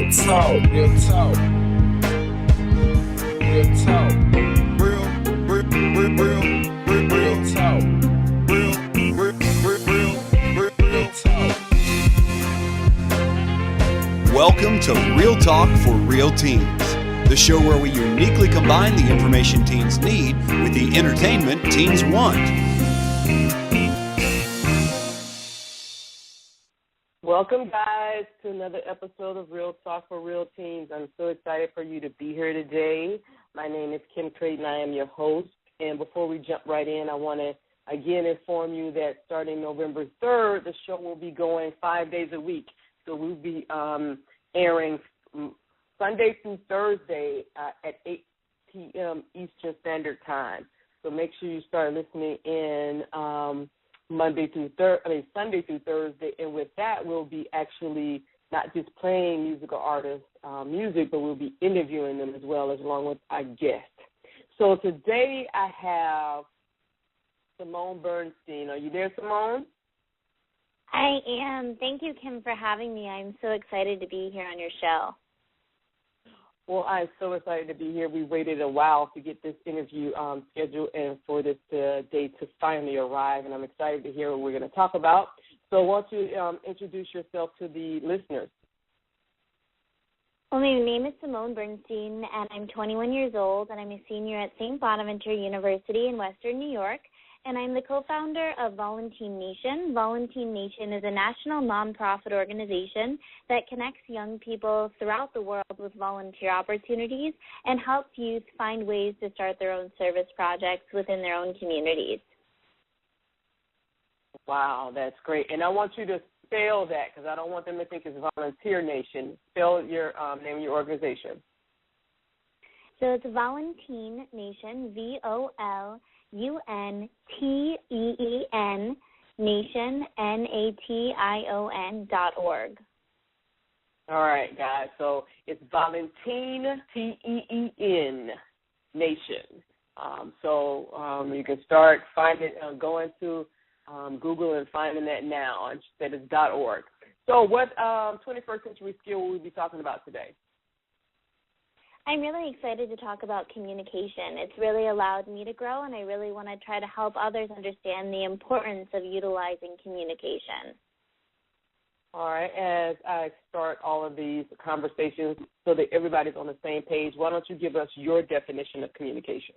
Real talk, real talk, real talk, real talk, real talk. Welcome to Real Talk for Real Teens, the show where we uniquely combine the information teens need with the entertainment teens want. Welcome, guys, to another episode of Real Talk for Real Teens. I'm so excited for you to be here today. My name is Kim Creighton. I am your host. And before we jump right in, I want to, again, inform you that starting November 3rd, the show will be going 5 days a week. So we'll be airing Sunday through Thursday at 8 p.m. Eastern Standard Time. So make sure you start listening in Sunday through Thursday, and with that, we'll be actually not just playing musical artists' music, but we'll be interviewing them as well, along with our guests. So today I have Simone Bernstein. Are you there, Simone? I am. Thank you, Kim, for having me. I'm so excited to be here on your show. Well, I'm so excited to be here. We waited a while to get this interview scheduled and for this day to finally arrive, and I'm excited to hear what we're going to talk about. So why don't you introduce yourself to the listeners? Well, my name is Simone Bernstein, and I'm 21 years old, and I'm a senior at St. Bonaventure University in Western New York, and I'm the co-founder of Volunteer Nation. Volunteer Nation is a national nonprofit organization that connects young people throughout the world with volunteer opportunities and helps youth find ways to start their own service projects within their own communities. Wow, that's great. And I want you to spell that because I don't want them to think it's Volunteer Nation. Spell your name of your organization. So it's Volunteer Nation, VOLUNTEEN Nation, NATION.org. All right, guys. So it's Volunteer, TEEN Nation. So you can start finding, going to Google and finding that now. Instead it's .org. So what 21st century skill will we be talking about today? I'm really excited to talk about communication. It's really allowed me to grow, and I really want to try to help others understand the importance of utilizing communication. All right, as I start all of these conversations so that everybody's on the same page, why don't you give us your definition of communication?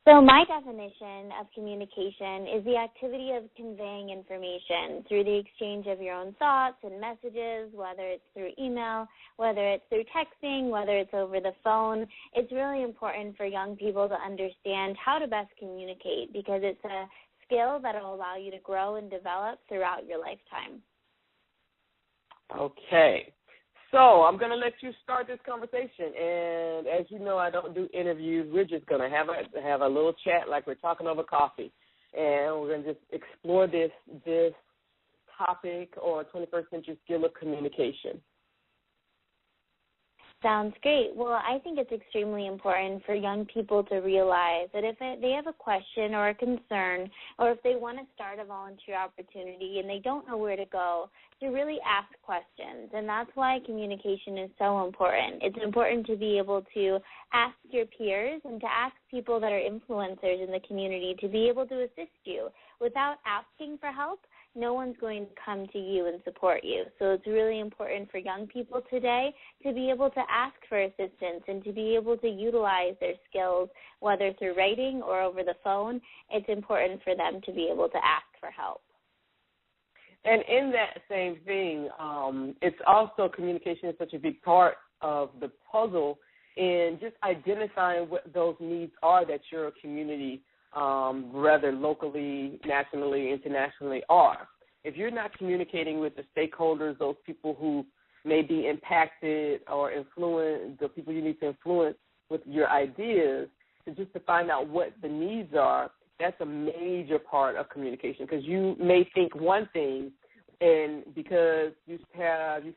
So my definition of communication is the activity of conveying information through the exchange of your own thoughts and messages, whether it's through email, whether it's through texting, whether it's over the phone. It's really important for young people to understand how to best communicate because it's a skill that will allow you to grow and develop throughout your lifetime. Okay. So I'm going to let you start this conversation, and as you know, I don't do interviews. We're just going to have a little chat like we're talking over coffee, and we're going to just explore this topic or 21st century skill of communication. Sounds great. Well, I think it's extremely important for young people to realize that if they have a question or a concern or if they want to start a volunteer opportunity and they don't know where to go, to really ask questions. And that's why communication is so important. It's important to be able to ask your peers and to ask people that are influencers in the community to be able to assist you. Without asking for help, no one's going to come to you and support you. So it's really important for young people today to be able to ask for assistance and to be able to utilize their skills, whether through writing or over the phone. It's important for them to be able to ask for help. And in that same thing, it's also communication is such a big part of the puzzle in just identifying what those needs are that your community rather locally, nationally, internationally are. If you're not communicating with the stakeholders, those people who may be impacted or influenced, the people you need to influence with your ideas, to find out what the needs are, that's a major part of communication because you may think one thing and because you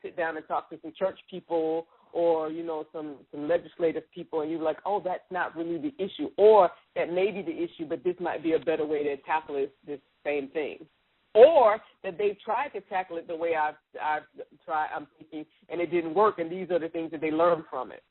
sit down and talk to some church people or, some legislative people, and you're like, oh, that's not really the issue, or that may be the issue, but this might be a better way to tackle this same thing. Or that they've tried to tackle it the way I've I'm thinking, and it didn't work, and these are the things that they learned from it.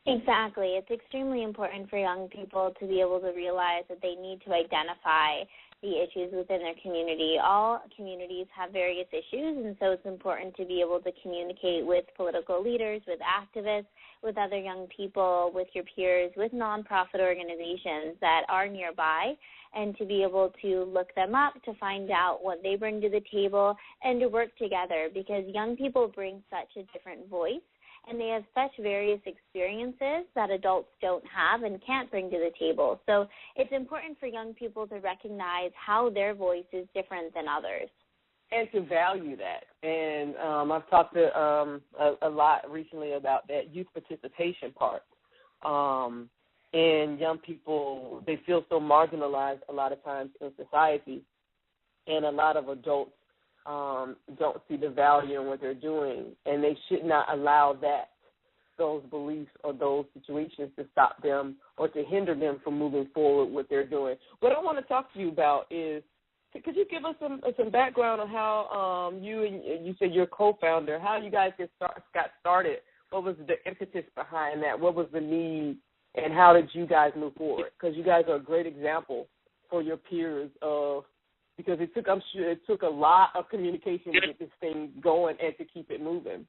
Exactly. It's extremely important for young people to be able to realize that they need to identify the issues within their community. All communities have various issues, and so it's important to be able to communicate with political leaders, with activists, with other young people, with your peers, with nonprofit organizations that are nearby, and to be able to look them up to find out what they bring to the table and to work together, because young people bring such a different voice and they have such various experiences that adults don't have and can't bring to the table. So it's important for young people to recognize how their voice is different than others. And to value that. And I've talked to a lot recently about that youth participation part. And young people, they feel so marginalized a lot of times in society, and a lot of adults don't see the value in what they're doing, and they should not allow those beliefs or those situations to stop them or to hinder them from moving forward what they're doing. What I want to talk to you about is, could you give us some background on how you said your co-founder, how you guys got started? What was the impetus behind that? What was the need, and how did you guys move forward? Because you guys are a great example for your peers of, because I'm sure it took a lot of communication to get this thing going and to keep it moving.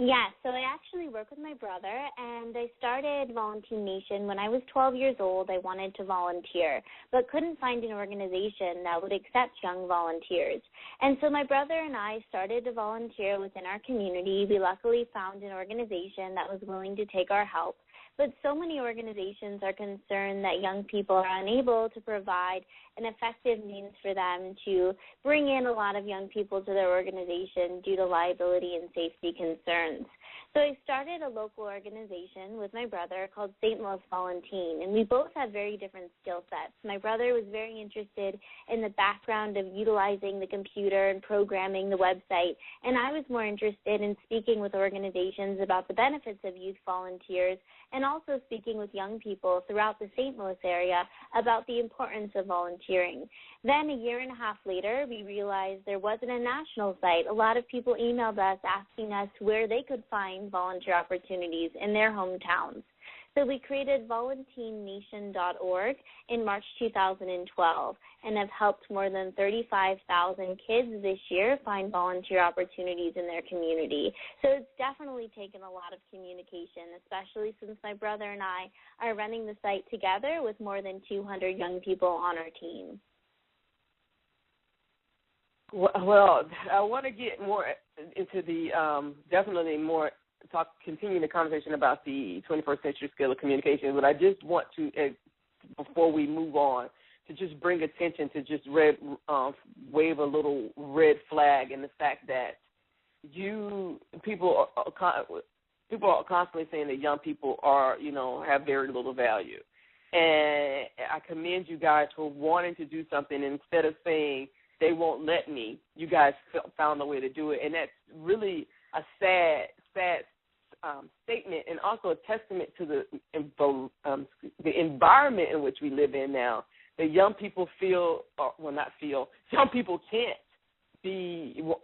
Yeah, so I actually work with my brother, and I started Volunteer Nation when I was 12 years old. I wanted to volunteer, but couldn't find an organization that would accept young volunteers. And so my brother and I started to volunteer within our community. We luckily found an organization that was willing to take our help. But so many organizations are concerned that young people are unable to provide an effective means for them to bring in a lot of young people to their organization due to liability and safety concerns. So I started a local organization with my brother called St. Louis Volunteer, and we both have very different skill sets. My brother was very interested in the background of utilizing the computer and programming the website, and I was more interested in speaking with organizations about the benefits of youth volunteers and also speaking with young people throughout the St. Louis area about the importance of volunteering. Then a year and a half later, we realized there wasn't a national site. A lot of people emailed us asking us where they could find volunteer opportunities in their hometowns. So we created volunteernation.org in March 2012 and have helped more than 35,000 kids this year find volunteer opportunities in their community. So it's definitely taken a lot of communication, especially since my brother and I are running the site together with more than 200 young people on our team. Well, I want to get more into the definitely more continue the conversation about the 21st century skill of communication, but I just want to, before we move on, to just bring attention to just wave a little red flag in the fact that people are constantly saying that young people have very little value, and I commend you guys for wanting to do something instead of saying they won't let me. You guys found a way to do it, and that's really a sad statement, and also a testament to the environment in which we live in now. That young people young people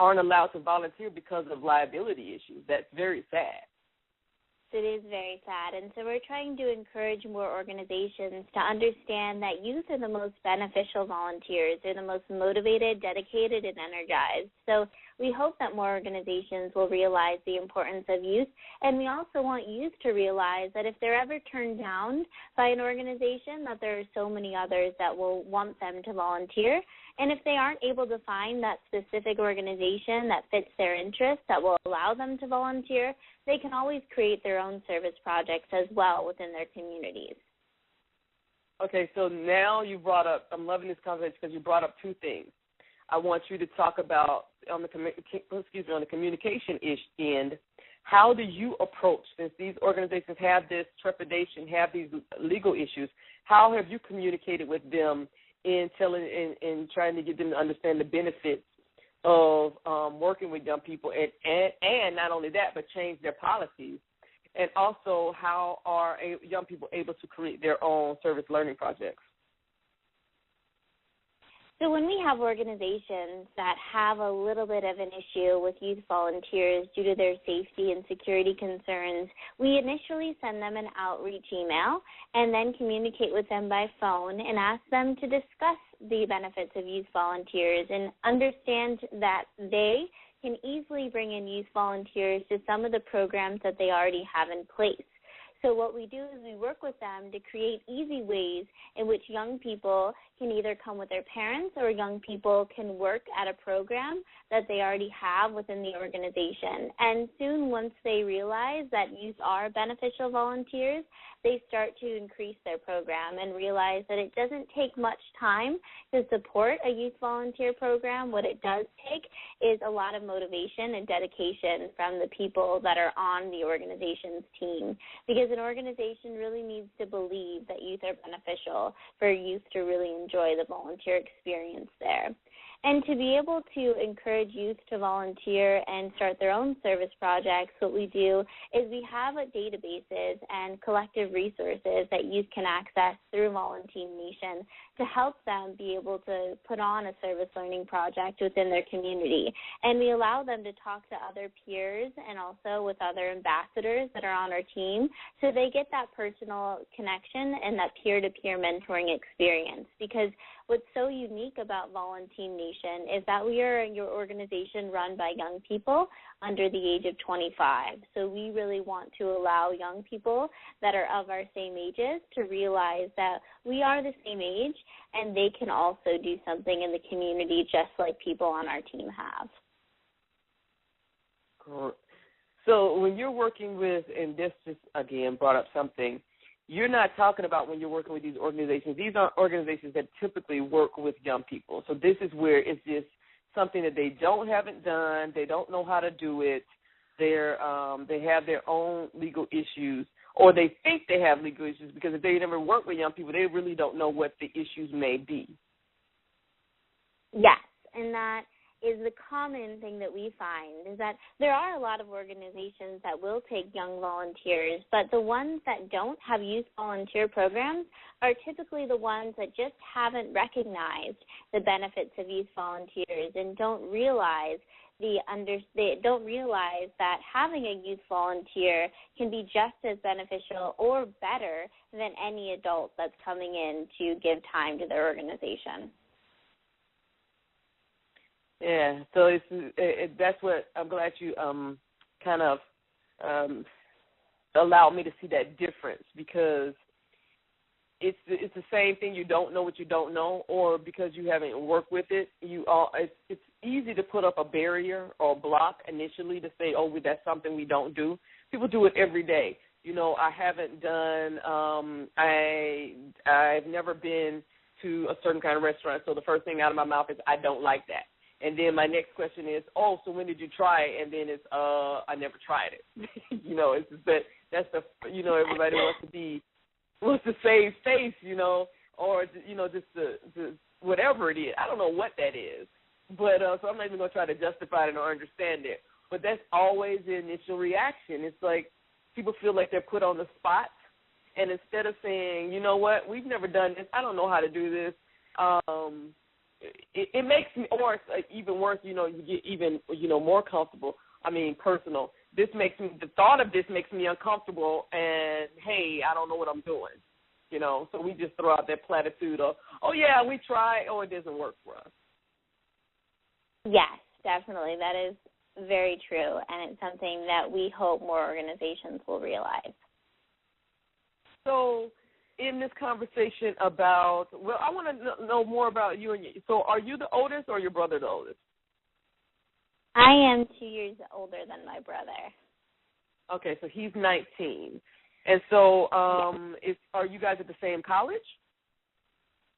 aren't allowed to volunteer because of liability issues. That's very sad. It is very sad, and so we're trying to encourage more organizations to understand that youth are the most beneficial volunteers. They're the most motivated, dedicated, and energized. So we hope that more organizations will realize the importance of youth, and we also want youth to realize that if they're ever turned down by an organization, that there are so many others that will want them to volunteer. And if they aren't able to find that specific organization that fits their interests, that will allow them to volunteer, they can always create their own service projects as well within their communities. Okay, so now you brought up, I'm loving this conversation because you brought up two things. I want you to talk about, on the communication end, how do you approach, since these organizations have this trepidation, have these legal issues, how have you communicated with them in trying to get them to understand the benefits of working with young people, and not only that, but change their policies? And also, how are young people able to create their own service learning projects? So when we have organizations that have a little bit of an issue with youth volunteers due to their safety and security concerns, we initially send them an outreach email and then communicate with them by phone and ask them to discuss the benefits of youth volunteers and understand that they can easily bring in youth volunteers to some of the programs that they already have in place. So what we do is we work with them to create easy ways in which young people can either come with their parents or young people can work at a program that they already have within the organization. And soon, once they realize that youth are beneficial volunteers, they start to increase their program and realize that it doesn't take much time to support a youth volunteer program. What it does take is a lot of motivation and dedication from the people that are on the organization's team, because an organization really needs to believe that youth are beneficial for youth to really enjoy the volunteer experience there. And to be able to encourage youth to volunteer and start their own service projects, what we do is we have databases and collective resources that youth can access through Volunteer Nation to help them be able to put on a service learning project within their community. And we allow them to talk to other peers and also with other ambassadors that are on our team so they get that personal connection and that peer-to-peer mentoring experience. Because what's so unique about Volunteer Nation is that we are your organization run by young people under the age of 25. So we really want to allow young people that are of our same ages to realize that we are the same age and they can also do something in the community just like people on our team have. Cool. So when you're working with, and this just, again, brought up something, you're not talking about when you're working with these organizations. These are organizations that typically work with young people. So this is where it's just something that they haven't done. They don't know how to do it. They have their own legal issues, or they think they have legal issues, because if they never work with young people, they really don't know what the issues may be. Yes, and that is the common thing that we find, is that there are a lot of organizations that will take young volunteers, but the ones that don't have youth volunteer programs are typically the ones that just haven't recognized the benefits of youth volunteers and don't realize that having a youth volunteer can be just as beneficial or better than any adult that's coming in to give time to their organization. Yeah, so that's what I'm glad you kind of allowed me to see that difference, because it's the same thing. You don't know what you don't know, or because you haven't worked with it, it's easy to put up a barrier or a block initially to say, oh, that's something we don't do. People do it every day. You know, I haven't done. I've never been to a certain kind of restaurant, so the first thing out of my mouth is I don't like that. And then my next question is, oh, so when did you try it? And then it's, I never tried it. You know, it's just that's the, you know, everybody wants to save face, you know, or, you know, just the whatever it is. I don't know what that is. But so I'm not even going to try to justify it or understand it. But that's always the initial reaction. It's like people feel like they're put on the spot. And instead of saying, you know what, we've never done this, I don't know how to do this, it makes me, or even worse, you know, you get even, you know, more comfortable. I mean, personal. The thought of this makes me uncomfortable, and, hey, I don't know what I'm doing, you know. So we just throw out that platitude of, oh, yeah, we try, oh, it doesn't work for us. Yes, definitely. That is very true, and it's something that we hope more organizations will realize. So in this conversation about, well, I want to know more about you. So are you the oldest or your brother the oldest? I am 2 years older than my brother. Okay, so he's 19. And so are you guys at the same college?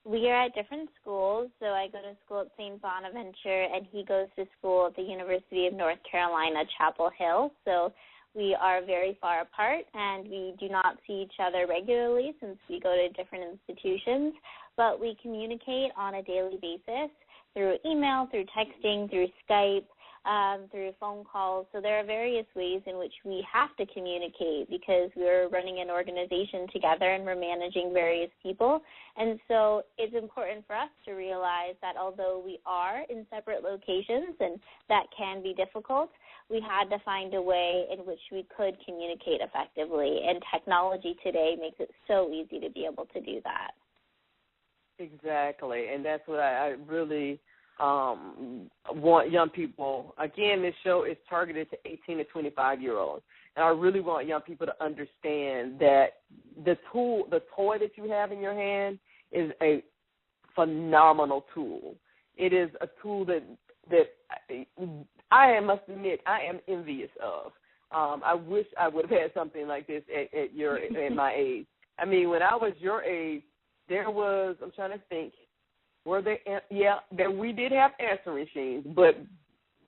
We are at different schools. So I go to school at St. Bonaventure, and he goes to school at the University of North Carolina, Chapel Hill. So we are very far apart, and we do not see each other regularly since we go to different institutions, but we communicate on a daily basis through email, through texting, through Skype. through phone calls. So there are various ways in which we have to communicate because we're running an organization together and we're managing various people. And so it's important for us to realize that although we are in separate locations and that can be difficult, we had to find a way in which we could communicate effectively. And technology today makes it so easy to be able to do that. Exactly, and that's what I really want young people. Again, this show is targeted to 18 to 25-year-olds, and I really want young people to understand that the toy that you have in your hand is a phenomenal tool. It is a tool that I must admit I am envious of. I wish I would have had something like this at my age. I mean, when I was your age, there was, I'm trying to think, we did have answering machines, but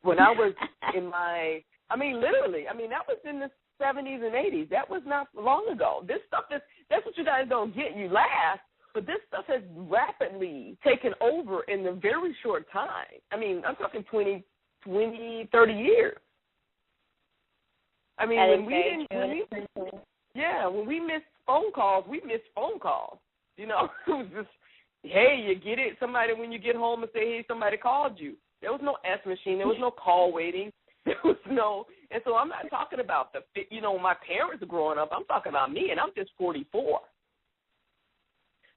when I was literally, that was in the 70s and 80s. That was not long ago. This stuff that's what you guys don't get. You laugh, but this stuff has rapidly taken over in a very short time. I mean, I'm talking 20, 30 years. I mean, when we missed phone calls, we missed phone calls. You know, it was just, hey, you get it. Somebody, when you get home and say, hey, somebody called you. There was no answer machine. There was no call waiting. There was no, and so I'm not talking about my parents growing up. I'm talking about me, and I'm just 44.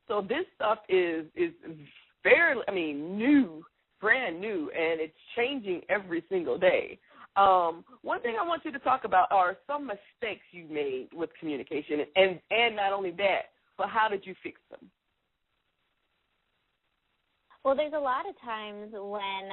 So this stuff is fairly, new, brand new, and it's changing every single day. One thing I want you to talk about are some mistakes you made with communication, and not only that, but how did you fix them? Well, there's a lot of times when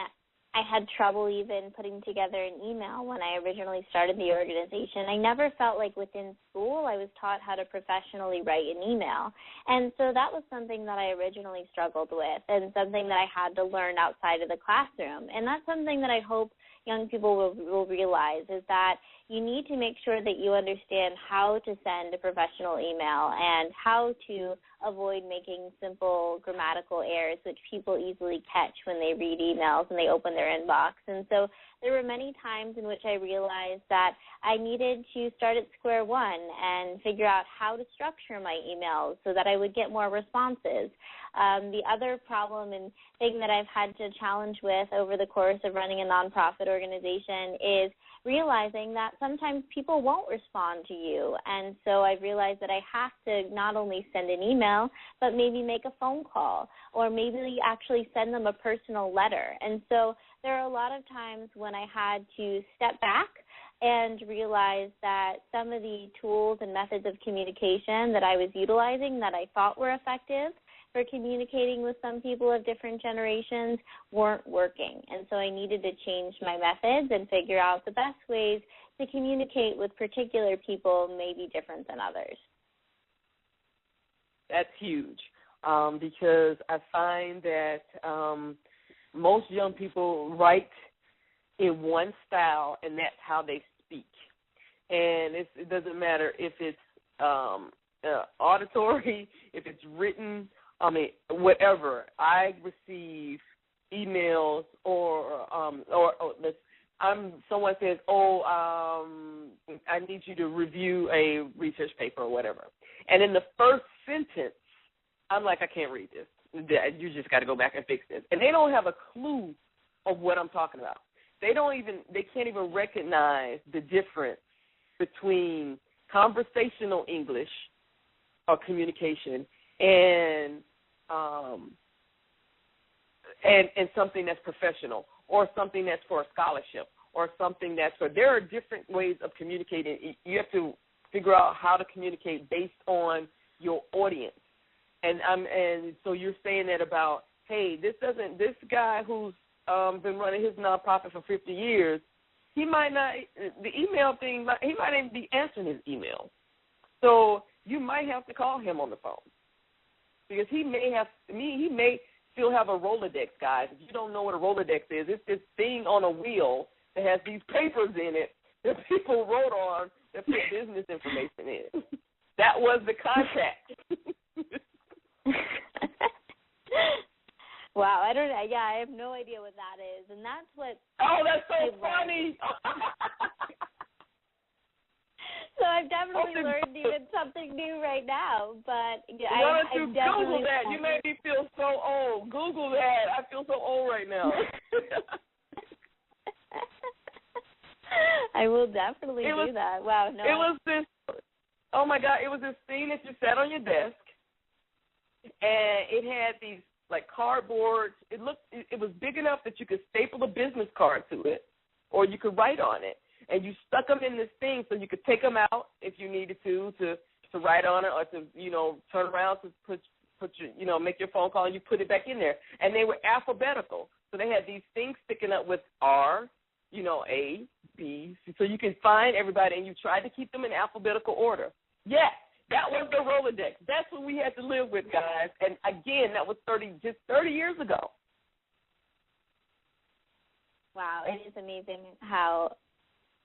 I had trouble even putting together an email when I originally started the organization. I never felt like within school I was taught how to professionally write an email. And so that was something that I originally struggled with and something that I had to learn outside of the classroom. And that's something that I hope young people will realize is that you need to make sure that you understand how to send a professional email and how to avoid making simple grammatical errors which people easily catch when they read emails and they open their inbox. And so there were many times in which I realized that I needed to start at square one and figure out how to structure my emails so that I would get more responses. The other problem and thing that I've had to challenge with over the course of running a nonprofit organization is realizing that sometimes people won't respond to you. And so I've realized that I have to not only send an email, but maybe make a phone call or maybe actually send them a personal letter. And so there are a lot of times when I had to step back and realize that some of the tools and methods of communication that I was utilizing that I thought were effective for communicating with some people of different generations weren't working. And so I needed to change my methods and figure out the best ways to communicate with particular people may be different than others. That's huge because I find that most young people write in one style, and that's how they speak. And it doesn't matter if it's auditory, if it's written, whatever. I receive emails or someone says, I need you to review a research paper or whatever. And in the first sentence, I'm like, I can't read this. You just got to go back and fix this. And they don't have a clue of what I'm talking about. They can't even recognize the difference between conversational English or communication and something that's professional or something that's for a scholarship or something that's for, there are different ways of communicating. You have to figure out how to communicate based on your audience. And so you're saying that about, hey, this guy who's been running his nonprofit for 50 years, he might not, the email thing, he might even be answering his email. So you might have to call him on the phone because he may still have a Rolodex, guys. If you don't know what a Rolodex is, it's this thing on a wheel that has these papers in it that people wrote on that put business information in. That was the contact. Wow, I don't know. Yeah, I have no idea what that is, and that's what. Oh, that's so funny. So I've definitely learned even something new right now. But yeah, why don't you I definitely Google that? You made me feel so old. Google that. I feel so old right now. I will definitely do that. Wow, no. It was this. Oh my God! It was this thing that you sat on your desk, and it had these like cardboard. It was big enough that you could staple a business card to it, or you could write on it. And you stuck them in this thing so you could take them out if you needed to write on it, or to turn around to put your make your phone call, and you put it back in there. And they were alphabetical, so they had these things sticking up with R, A, B, so you can find everybody. And you tried to keep them in alphabetical order. Yes. That was the Rolodex. That's what we had to live with, guys. And again, that was 30 years ago. Wow, it is amazing how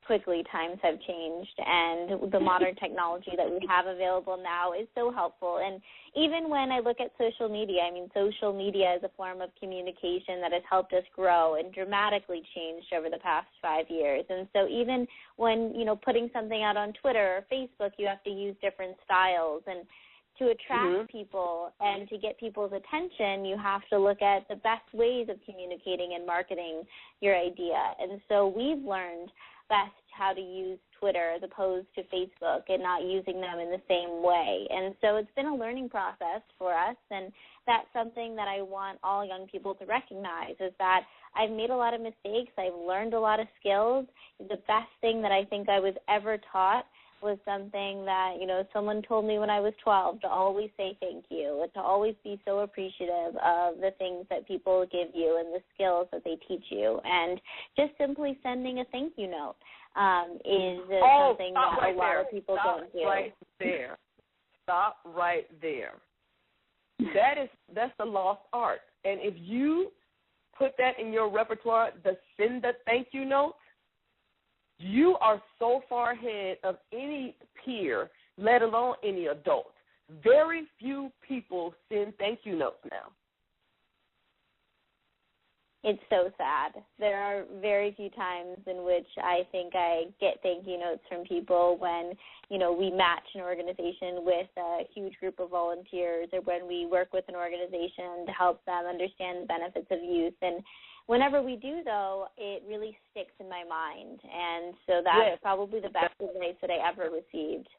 quickly times have changed, and the modern technology that we have available now is so helpful. And even when I look at social media, I mean, social media is a form of communication that has helped us grow and dramatically changed over the past 5 years. And so even when, putting something out on Twitter or Facebook, you have to use different styles. And to attract people and to get people's attention, you have to look at the best ways of communicating and marketing your idea. And so we've learned best how to use Twitter as opposed to Facebook and not using them in the same way. And so it's been a learning process for us, and that's something that I want all young people to recognize, is that I've made a lot of mistakes. I've learned a lot of skills. The best thing that I think I was ever taught was something that, someone told me when I was 12, to always say thank you, and to always be so appreciative of the things that people give you and the skills that they teach you. And just simply sending a thank you note is something that a lot of people don't do. Right there. Stop right there. That's the lost art. And if you put that in your repertoire, the send a thank you note, you are so far ahead of any peer, let alone any adult. Very few people send thank you notes now. It's so sad. There are very few times in which I think I get thank you notes from people when, we match an organization with a huge group of volunteers, or when we work with an organization to help them understand the benefits of youth. And whenever we do, though, it really sticks in my mind. And so that's probably the best advice that I ever received.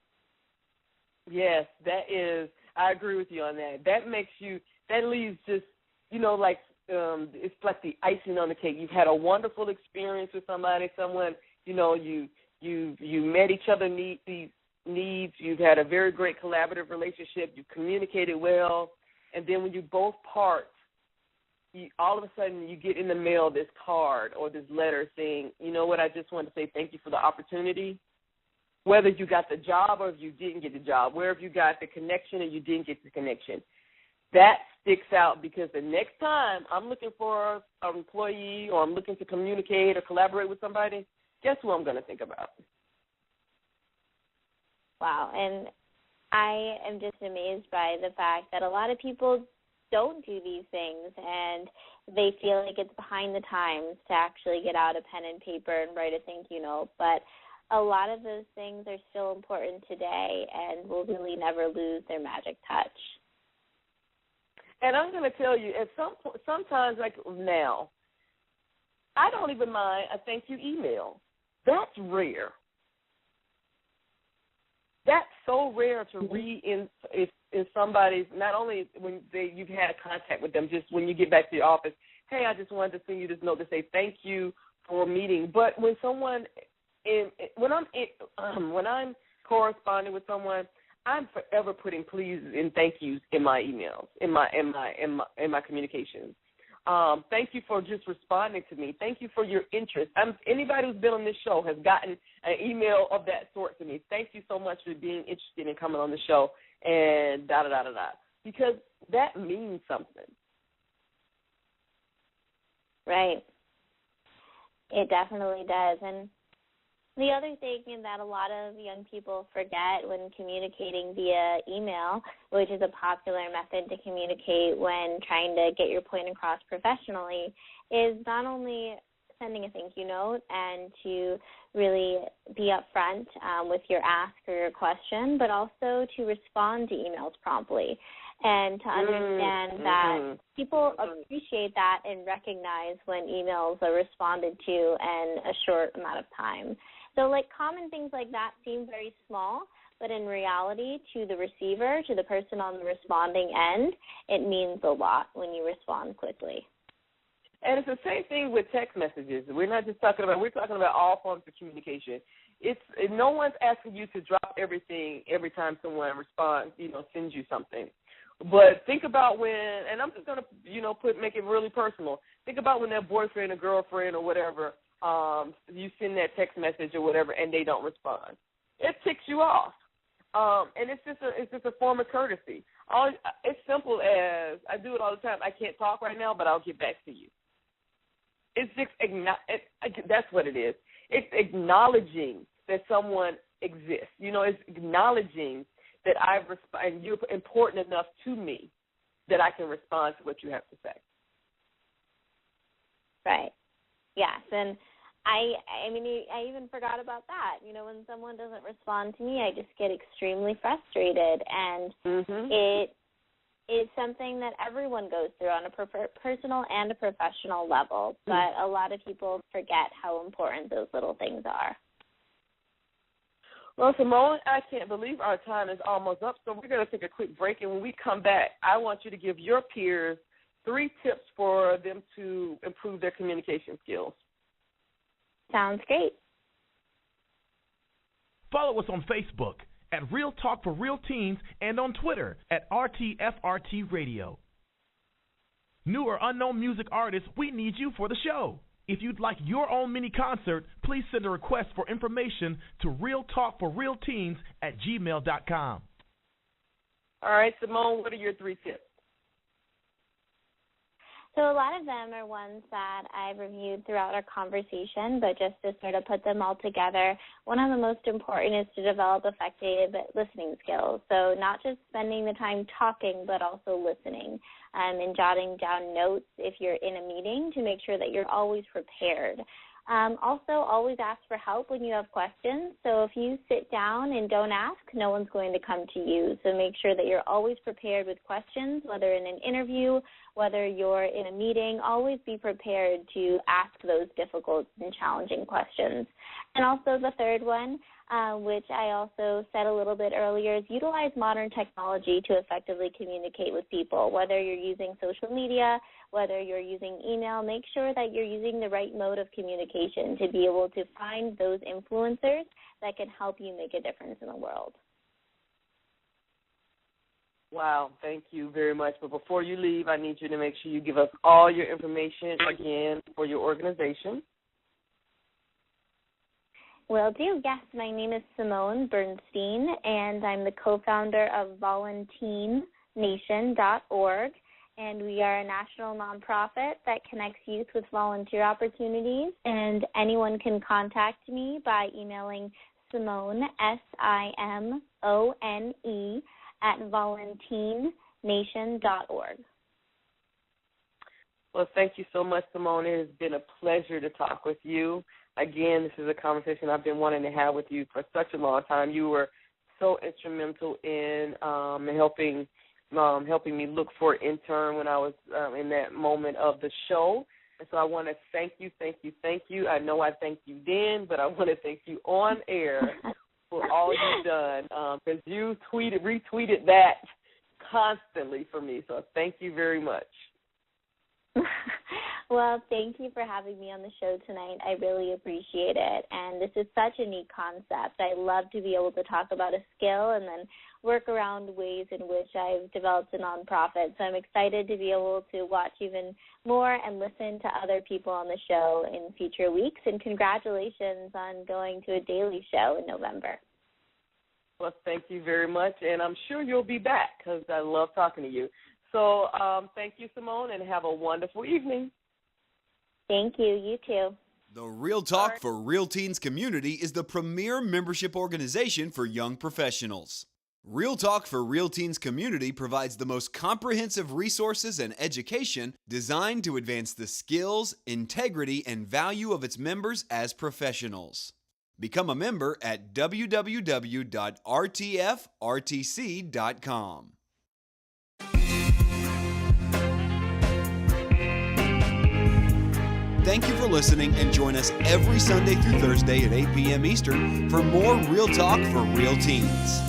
Yes, that is. I agree with you on that. That leaves just, it's like the icing on the cake. You've had a wonderful experience with somebody, someone, you met each other needs. You've had a very great collaborative relationship. You communicated well. And then when you both part, all of a sudden you get in the mail this card or this letter saying, you know what, I just want to say thank you for the opportunity. Whether you got the job or if you didn't get the job, wherever you got the connection or you didn't get the connection, that sticks out, because the next time I'm looking for an employee or I'm looking to communicate or collaborate with somebody, guess who I'm going to think about? Wow, and I am just amazed by the fact that a lot of people don't do these things, and they feel like it's behind the times to actually get out a pen and paper and write a thank you note. But a lot of those things are still important today and will really never lose their magic touch. And I'm going to tell you, sometimes, like now, I don't even mind a thank you email. That's rare. That's so rare to read in somebody's, not only when you've had a contact with them, just when you get back to your office, hey, I just wanted to send you this note to say thank you for meeting. But when when I'm corresponding with someone, I'm forever putting please and thank yous in my emails, in my communications. Thank you for just responding to me. Thank you for your interest. Anybody who's been on this show has gotten an email of that sort to me. Thank you so much for being interested in coming on the show, and da-da-da-da-da, because that means something. Right. It definitely does. And The other thing that a lot of young people forget when communicating via email, which is a popular method to communicate when trying to get your point across professionally, is not only sending a thank you note and to really be upfront with your ask or your question, but also to respond to emails promptly and to understand that people appreciate that and recognize when emails are responded to in a short amount of time. So, like, common things like that seem very small, but in reality, to the receiver, to the person on the responding end, it means a lot when you respond quickly. And it's the same thing with text messages. We're talking about all forms of communication. No one's asking you to drop everything every time someone responds, sends you something. But think about when, and I'm just going to, make it really personal. Think about when that boyfriend or girlfriend or whatever, you send that text message or whatever, and they don't respond. It ticks you off, and it's just a form of courtesy. It's simple as, I do it all the time. I can't talk right now, but I'll get back to you. It's just that's what it is. It's acknowledging that someone exists. It's acknowledging that and you're important enough to me that I can respond to what you have to say. Right. Yes, and I mean, I even forgot about that. When someone doesn't respond to me, I just get extremely frustrated, and it is something that everyone goes through on a personal and a professional level, but a lot of people forget how important those little things are. Well, Simone, I can't believe our time is almost up, so we're going to take a quick break, and when we come back, I want you to give your peers 3 tips for them to improve their communication skills. Sounds great. Follow us on Facebook at Real Talk for Real Teens and on Twitter at RTFRT Radio. New or unknown music artists, we need you for the show. If you'd like your own mini concert, please send a request for information to realtalkforrealteens@gmail.com. All right, Simone, what are your 3 tips? So a lot of them are ones that I've reviewed throughout our conversation, but just to sort of put them all together, one of the most important is to develop effective listening skills. So not just spending the time talking, but also listening and jotting down notes if you're in a meeting to make sure that you're always prepared. Also, always ask for help when you have questions. So if you sit down and don't ask, no one's going to come to you. So make sure that you're always prepared with questions, whether in an interview, whether you're in a meeting. Always be prepared to ask those difficult and challenging questions. And also the third one, which I also said a little bit earlier, is utilize modern technology to effectively communicate with people. Whether you're using social media, whether you're using email, make sure that you're using the right mode of communication to be able to find those influencers that can help you make a difference in the world. Wow, thank you very much. But before you leave, I need you to make sure you give us all your information again for your organization. Will do. Yes, my name is Simone Bernstein, and I'm the co-founder of VolunteerNation.org, and we are a national nonprofit that connects youth with volunteer opportunities, and anyone can contact me by emailing Simone, SIMONE, at VolunteerNation.org. Well, thank you so much, Simone. It has been a pleasure to talk with you. Again, this is a conversation I've been wanting to have with you for such a long time. You were so instrumental in helping me look for an intern when I was in that moment of the show. And so I want to thank you. I know I thanked you then, but I want to thank you on air for all you've done because you retweeted that constantly for me. So thank you very much. Well, thank you for having me on the show tonight. I really appreciate it. And this is such a neat concept. I love to be able to talk about a skill and then work around ways in which I've developed a nonprofit. So I'm excited to be able to watch even more and listen to other people on the show in future weeks. And congratulations on going to a daily show in November. Well, thank you very much. And I'm sure you'll be back because I love talking to you. So thank you, Simone, and have a wonderful evening. Thank you. You too. The Real Talk for Real Teens community is the premier membership organization for young professionals. Real Talk for Real Teens community provides the most comprehensive resources and education designed to advance the skills, integrity, and value of its members as professionals. Become a member at www.rtfrtc.com. Thank you for listening, and join us every Sunday through Thursday at 8 p.m. Eastern for more Real Talk for Real Teens.